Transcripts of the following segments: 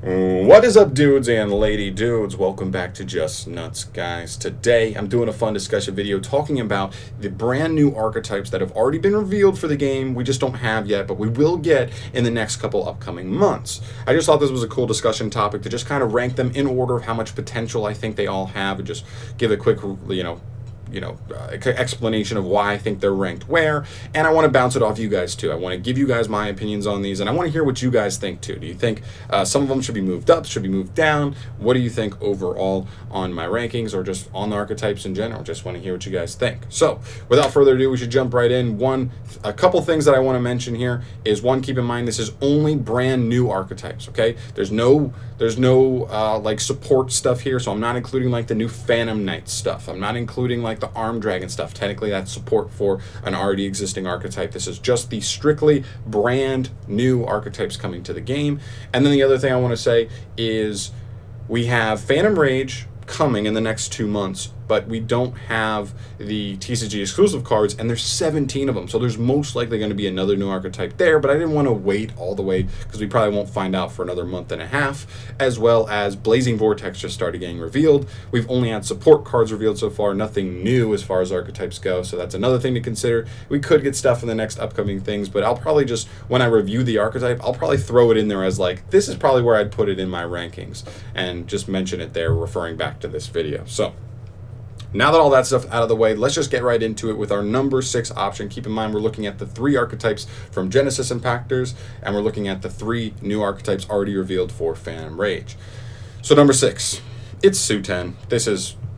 What is up, dudes and lady dudes? Welcome back to Just Nuts, guys. Today, I'm doing a fun discussion video talking about the brand new archetypes that have already been revealed for the game. We just don't have yet, but we will get in the next couple upcoming months. I just thought this was a cool discussion topic to just kind of rank them in order of how much potential I think they all have and just give a quick, explanation of why I think they're ranked where, and I want to bounce it off you guys too. I want to give you guys my opinions on these, and I want to hear what you guys think too. Do you think some of them should be moved up, should be moved down? What do you think overall on my rankings or just on the archetypes in general? Just want to hear what you guys think. So without further ado, we should jump right in. A couple things that I want to mention here is, one, keep in mind this is only brand new archetypes, okay? There's no like support stuff here, so I'm not including like the new Phantom Knight stuff. I'm not including like the Arm Dragon stuff. Technically that's support for an already existing archetype. This is just the strictly brand new archetypes coming to the game. And then the other thing I want to say is we have Phantom Rage coming in the next 2 months, but we don't have the TCG exclusive cards, and there's 17 of them, so there's most likely going to be another new archetype there, but I didn't want to wait all the way because we probably won't find out for another month and a half. As well as Blazing Vortex just started getting revealed. We've only had support cards revealed so far, nothing new as far as archetypes go, so that's another thing to consider. We could get stuff in the next upcoming things, but I'll probably just, when I review the archetype, I'll probably throw it in there as like, this is probably where I'd put it in my rankings, and just mention it there referring back to this video. So now that all that stuff out of the way, let's just get right into it with our number 6 option. Keep in mind we're looking at the 3 archetypes from Genesis Impactors, and we're looking at the 3 new archetypes already revealed for Phantom Rage. So number 6, it's Suiten.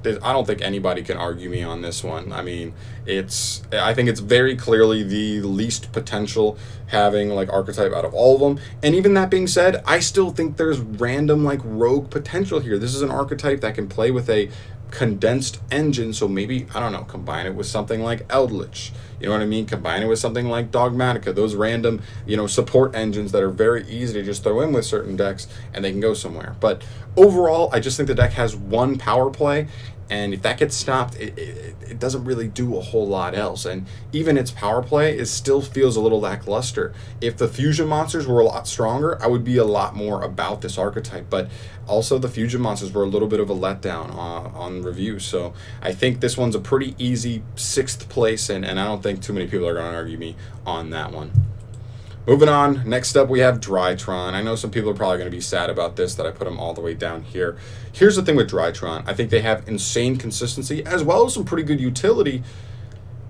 I don't think anybody can argue me on this one. I mean, I think it's very clearly the least potential having like archetype out of all of them. And even that being said, I still think there's random like rogue potential here. This is an archetype that can play with a condensed engine, so maybe, I don't know, combine it with something like Eldritch, you know what I mean, combine it with something like Dogmatica, those random, support engines that are very easy to just throw in with certain decks and they can go somewhere. But overall, I just think the deck has one power play, and if that gets stopped, it doesn't really do a whole lot else. And even its power play still feels a little lackluster. If the fusion monsters were a lot stronger, I would be a lot more about this archetype. But also the fusion monsters were a little bit of a letdown on review. So I think this one's a pretty easy 6th place, and I don't think too many people are going to argue me on that one. Moving on, next up we have Drytron. I know some people are probably going to be sad about this, that I put them all the way down here. Here's the thing with Drytron. I think they have insane consistency as well as some pretty good utility.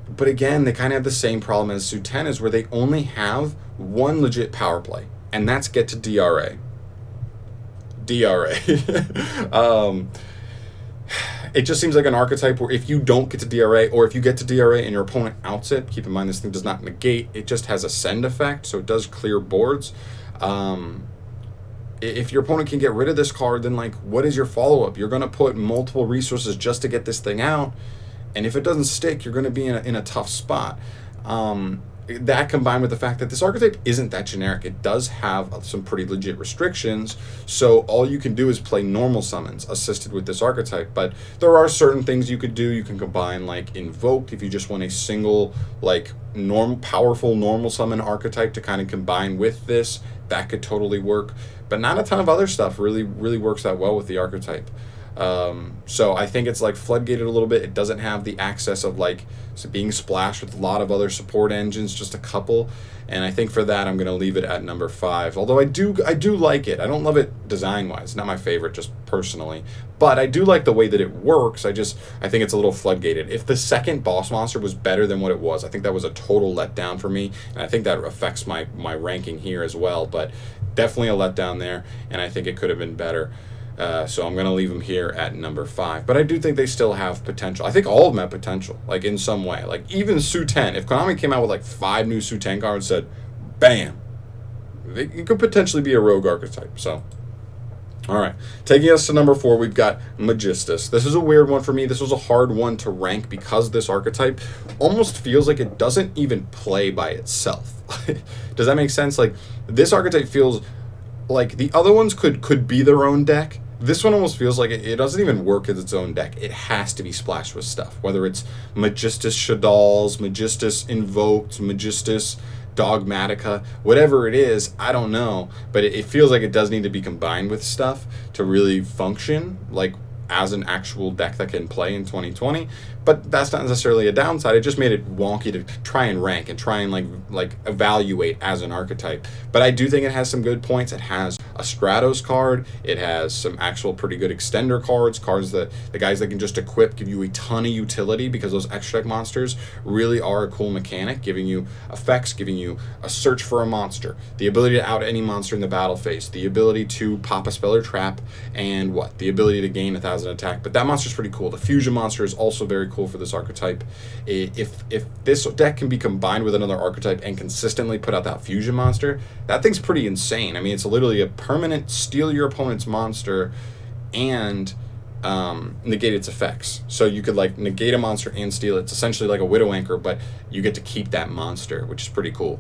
But again, they kind of have the same problem as Suiten, is where they only have one legit power play, and that's get to DRA. It just seems like an archetype where if you don't get to DRA, or if you get to DRA and your opponent outs it, keep in mind this thing does not negate, it just has a send effect, so it does clear boards. If your opponent can get rid of this card, then like, what is your follow-up? You're going to put multiple resources just to get this thing out, and if it doesn't stick, you're going to be in a tough spot. That combined with the fact that this archetype isn't that generic, it does have some pretty legit restrictions, so all you can do is play normal summons assisted with this archetype. But there are certain things you could do. You can combine like Invoke if you just want a single like powerful normal summon archetype to kind of combine with this. That could totally work, but not a ton of other stuff really works that well with the archetype. So I think it's like floodgated a little bit. It doesn't have the access of like being splashed with a lot of other support engines, just a couple. And I think for that, I'm going to leave it at number 5. Although I do like it. I don't love it design-wise. Not my favorite, just personally. But I do like the way that it works. I think it's a little floodgated. If the second boss monster was better than what it was, I think that was a total letdown for me. And I think that affects my ranking here as well. But definitely a letdown there. And I think it could have been better. So I'm going to leave them here at number 5. But I do think they still have potential. I think all of them have potential, like in some way. Like even Suiten, if Konami came out with like 5 new Suiten cards and said, bam, it could potentially be a rogue archetype. So, all right. Taking us to number 4, we've got Magistus. This is a weird one for me. This was a hard one to rank because this archetype almost feels like it doesn't even play by itself. Does that make sense? Like this archetype feels like the other ones could be their own deck. This one almost feels like it doesn't even work as its own deck. It has to be splashed with stuff, whether it's Magistus Shadalls, Magistus Invoked, Magistus Dogmatica, whatever it is, I don't know, but it feels like it does need to be combined with stuff to really function like as an actual deck that can play in 2020. But that's not necessarily a downside. It just made it wonky to try and rank and try and like evaluate as an archetype. But I do think it has some good points. It has a Stratos card. It has some actual pretty good extender cards that the guys that can just equip give you a ton of utility, because those extra deck monsters really are a cool mechanic, giving you effects, giving you a search for a monster, the ability to out any monster in the battle phase, the ability to pop a spell or trap, and the ability to gain 1,000 attack. But that monster's pretty cool. The fusion monster is also very cool for this archetype. If this deck can be combined with another archetype and consistently put out that fusion monster, that thing's pretty insane. I mean, it's literally a permanent steal your opponent's monster and negate its effects. So you could like negate a monster and steal it. It's essentially like a Widow Anchor, but you get to keep that monster, which is pretty cool.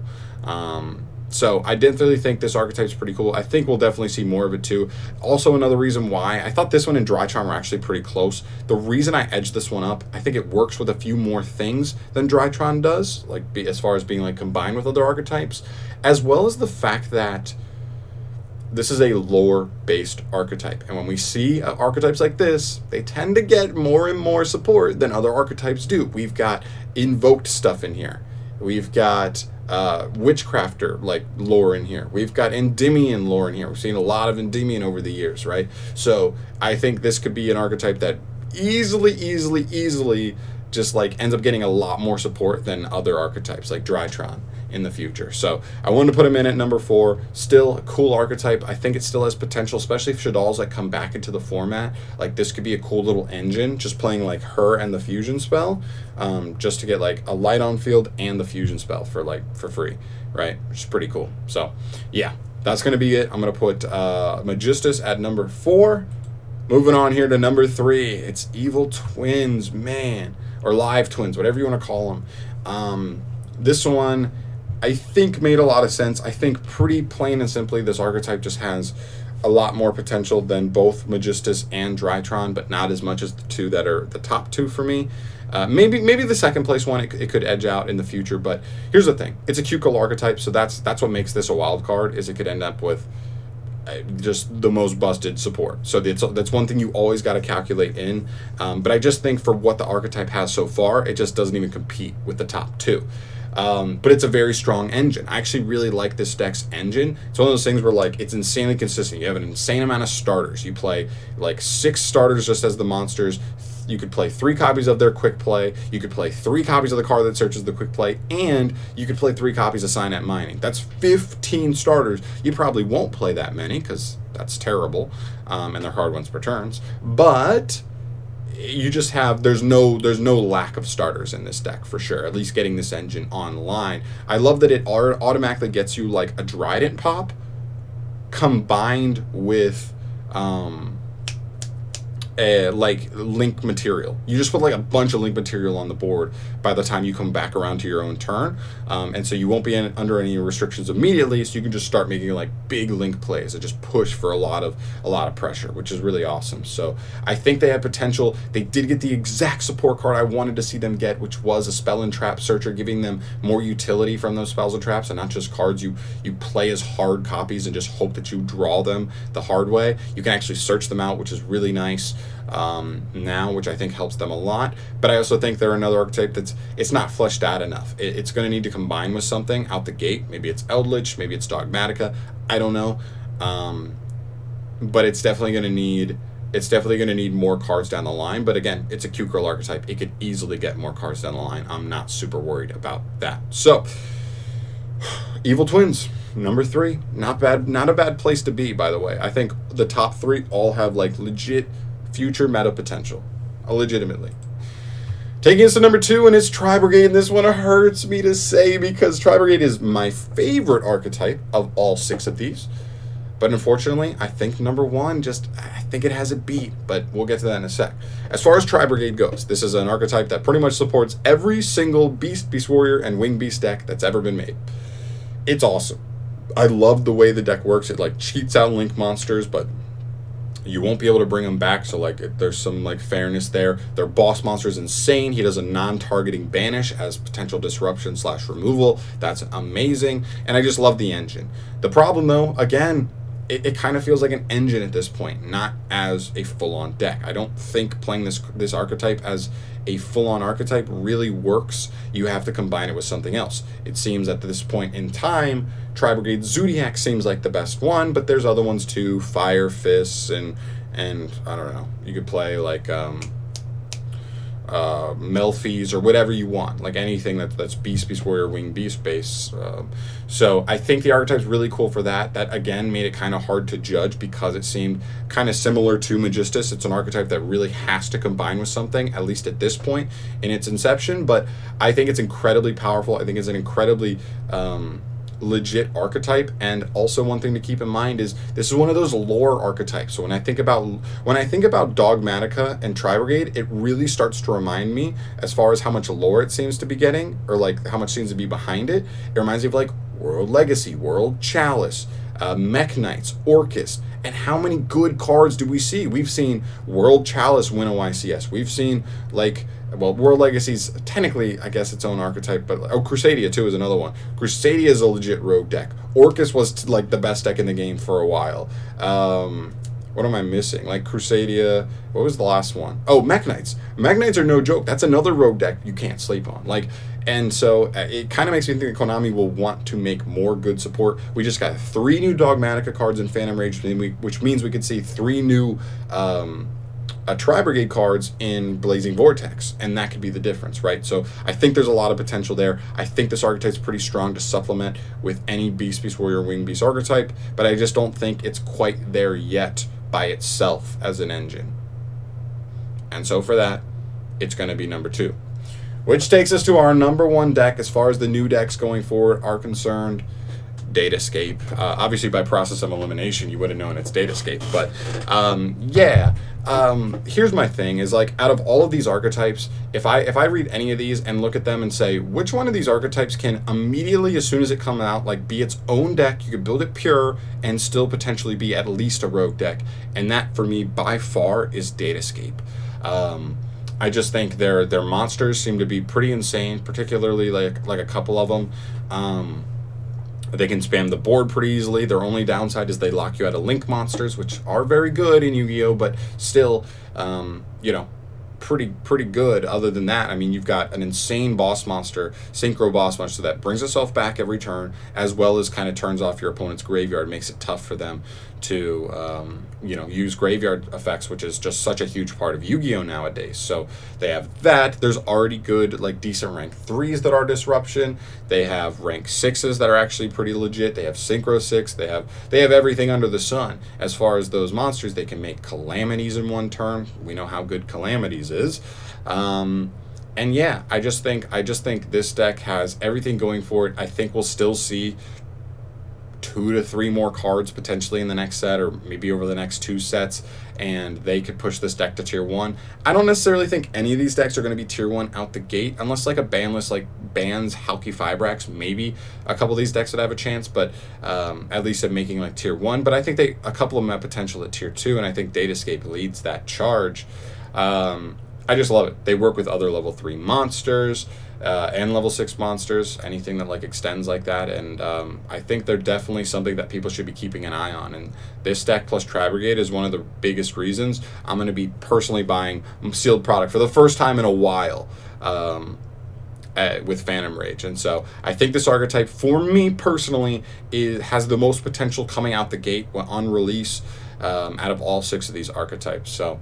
So I definitely think this archetype's pretty cool. I think we'll definitely see more of it too. Also, another reason why I thought this one and Drytron were actually pretty close. The reason I edged this one up, I think it works with a few more things than Drytron does, like as far as being like combined with other archetypes, as well as the fact that this is a lore-based archetype. And when we see archetypes like this, they tend to get more and more support than other archetypes do. We've got invoked stuff in here. We've got Witchcrafter like lore in here. We've got Endymion lore in here. We've seen a lot of Endymion over the years, right? So I think this could be an archetype that easily just like ends up getting a lot more support than other archetypes like Drytron in the future. So I wanted to put him in at number 4. Still a cool archetype. I think it still has potential, especially if Shadal's like come back into the format. Like this could be a cool little engine, just playing like her and the fusion spell, just to get like a light on field and the fusion spell for free, right? Which is pretty cool. So yeah, that's gonna be it. I'm gonna put Magistus at number 4. Moving on here to number 3, it's Evil Twins, man, or Live Twins, whatever you want to call them. This one I think made a lot of sense. I think pretty plain and simply this archetype just has a lot more potential than both Magistus and Drytron, but not as much as the two that are the top 2 for me. Maybe the second place one it could edge out in the future, but here's the thing. It's a Kukul archetype, so that's what makes this a wild card, is it could end up with just the most busted support. So that's one thing you always got to calculate in. But I just think for what the archetype has so far, it just doesn't even compete with the top 2. But it's a very strong engine. I actually really like this deck's engine. It's one of those things where like it's insanely consistent. You have an insane amount of starters. You play like 6 starters just as the monsters. You could play 3 copies of their quick play. You could play 3 copies of the card that searches the quick play, and you could play 3 copies of Signet Mining. That's 15 starters. You probably won't play that many because that's terrible, and they're hard ones per turns. But you just have there's no lack of starters in this deck for sure. At least getting this engine online. I love that it automatically gets you like a Dryden pop combined with like link material. You just put like a bunch of link material on the board by the time you come back around to your own turn, and so you won't be under any restrictions immediately, so you can just start making like big link plays that just push for a lot of pressure, which is really awesome. So I think they have potential. They did get the exact support card I wanted to see them get, which was a spell and trap searcher, giving them more utility from those spells and traps, and not just cards you play as hard copies and just hope that you draw them the hard way. You can actually search them out, which is really nice now, which I think helps them a lot. But I also think they're another archetype it's not fleshed out enough. It's going to need to combine with something out the gate. Maybe it's Eldritch, maybe it's Dogmatica, I don't know. But it's definitely going to need more cards down the line. But again, it's a Q-Girl archetype. It could easily get more cards down the line. I'm not super worried about that. So Evil Twins, number 3, not a bad place to be, by the way. I think the top 3 all have like legit future meta potential, legitimately. Taking us to number 2, and it's Tri-Brigade. This one hurts me to say because Tri-Brigade is my favorite archetype of all 6 of these. But unfortunately, I think number 1 I think it has a beat, but we'll get to that in a sec. As far as Tri-Brigade goes, this is an archetype that pretty much supports every single Beast Warrior, and Winged Beast deck that's ever been made. It's awesome. I love the way the deck works. It like cheats out link monsters, but You won't be able to bring him back, so like there's some like fairness there. Their boss monster is insane. He does a non-targeting banish as potential disruption / removal. That's amazing, and I just love the engine. The problem though, again, it kind of feels like an engine at this point, not as a full-on deck. I don't think playing this archetype as a full-on archetype really works. You have to combine it with something else. It seems at this point in time, Tri-Brigade Zodiac seems like the best one, but there's other ones too, Fire Fists, and I don't know. You could play like Melfi's or whatever you want, like anything that's Beast Warrior Wing Beast base. So I think the archetype's really cool for that. That again made it kind of hard to judge because it seemed kind of similar to Magistus. It's an archetype that really has to combine with something, at least at this point in its inception, but I think it's incredibly powerful. I think it's an incredibly legit archetype. And also one thing to keep in mind is this is one of those lore archetypes. So when I think about Dogmatica and Tri-Brigade, it really starts to remind me, as far as how much lore it seems to be getting, or like how much seems to be behind it, it reminds me of like World Legacy, World Chalice, Mech Knights, Orcus. And how many good cards do we see? We've seen World Chalice win a YCS. We've seen like, well, World Legacy's technically, I guess, its own archetype, but Crusadia too is another one. Crusadia is a legit rogue deck. Orcus was like the best deck in the game for a while. What am I missing? Like Crusadia, what was the last one? Oh, Mech Knights. Mech Knights are no joke. That's another rogue deck you can't sleep on. Like, and so it kind of makes me think that Konami will want to make more good support. We just got 3 new Dogmatica cards in Phantom Rage, which means we could see 3 new Tri-Brigade cards in Blazing Vortex, and that could be the difference, right? So I think there's a lot of potential there. I think this archetype's pretty strong to supplement with any Beast Warrior Wing Beast archetype, but I just don't think it's quite there yet by itself as an engine. And so for that, it's going to be number 2. Which takes us to our number 1 deck as far as the new decks going forward are concerned. Datascape. Obviously, by process of elimination, you would have known it's Datascape. But here's my thing: is like out of all of these archetypes, if I read any of these and look at them and say which one of these archetypes can immediately, as soon as it comes out, like be its own deck, you could build it pure and still potentially be at least a rogue deck, and that for me by far is Datascape. I just think their monsters seem to be pretty insane, particularly like a couple of them. They can spam the board pretty easily. Their only downside is they lock you out of link monsters, which are very good in Yu-Gi-Oh, but still, pretty good. Other than that, I mean, you've got an insane boss monster, synchro boss monster that brings itself back every turn, as well as kind of turns off your opponent's graveyard, makes it tough for them to use graveyard effects, which is just such a huge part of Yu-Gi-Oh nowadays. So they have that. There's already good, like decent rank 3s that are disruption. They have rank 6s that are actually pretty legit. They have synchro 6. They have everything under the sun. As far as those monsters, they can make calamities in one turn. We know how good calamities is. And yeah, I just think this deck has everything going for it. I think we'll still see 2 to 3 more cards potentially in the next set, or maybe over the next 2 sets, and they could push this deck to tier 1. I don't necessarily think any of these decks are going to be tier 1 out the gate, unless like a ban list like bans Halki Fibrax. Maybe a couple of these decks would have a chance, but at least of making like tier 1. But I think a couple of them have potential at tier 2, and I think Datascape leads that charge. I just love it. They work with other level 3 monsters and level 6 monsters, anything that like extends like that, and I think they're definitely something that people should be keeping an eye on. And this deck plus Tri-Brigade is one of the biggest reasons I'm going to be personally buying sealed product for the first time in a while with Phantom Rage. And so I think this archetype, for me personally, has the most potential coming out the gate on release out of all 6 of these archetypes. So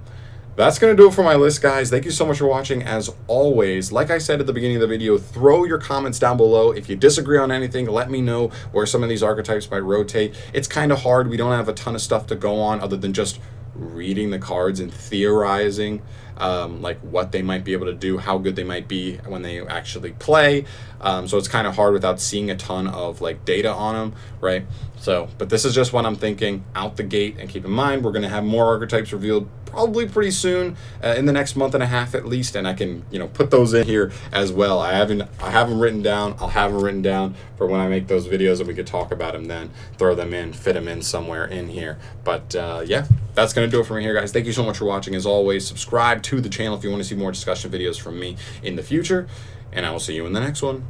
that's going to do it for my list, guys. Thank you so much for watching. As always, like I said at the beginning of the video, throw your comments down below. If you disagree on anything, let me know where some of these archetypes might rotate. It's kind of hard. We don't have a ton of stuff to go on other than just reading the cards and theorizing. like what they might be able to do, how good they might be when they actually play. So it's kind of hard without seeing a ton of like data on them, right? So, but this is just what I'm thinking out the gate. And keep in mind, we're going to have more archetypes revealed probably pretty soon, in the next month and a half at least, and I can, you know, put those in here as well. I have them written down. I'll have them written down for when I make those videos, and we could talk about them then, throw them in, fit them in somewhere in here. But yeah, that's going to do it for me here, guys. Thank you so much for watching. As always, subscribe to the channel if you want to see more discussion videos from me in the future, and I will see you in the next one.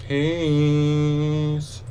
Peace.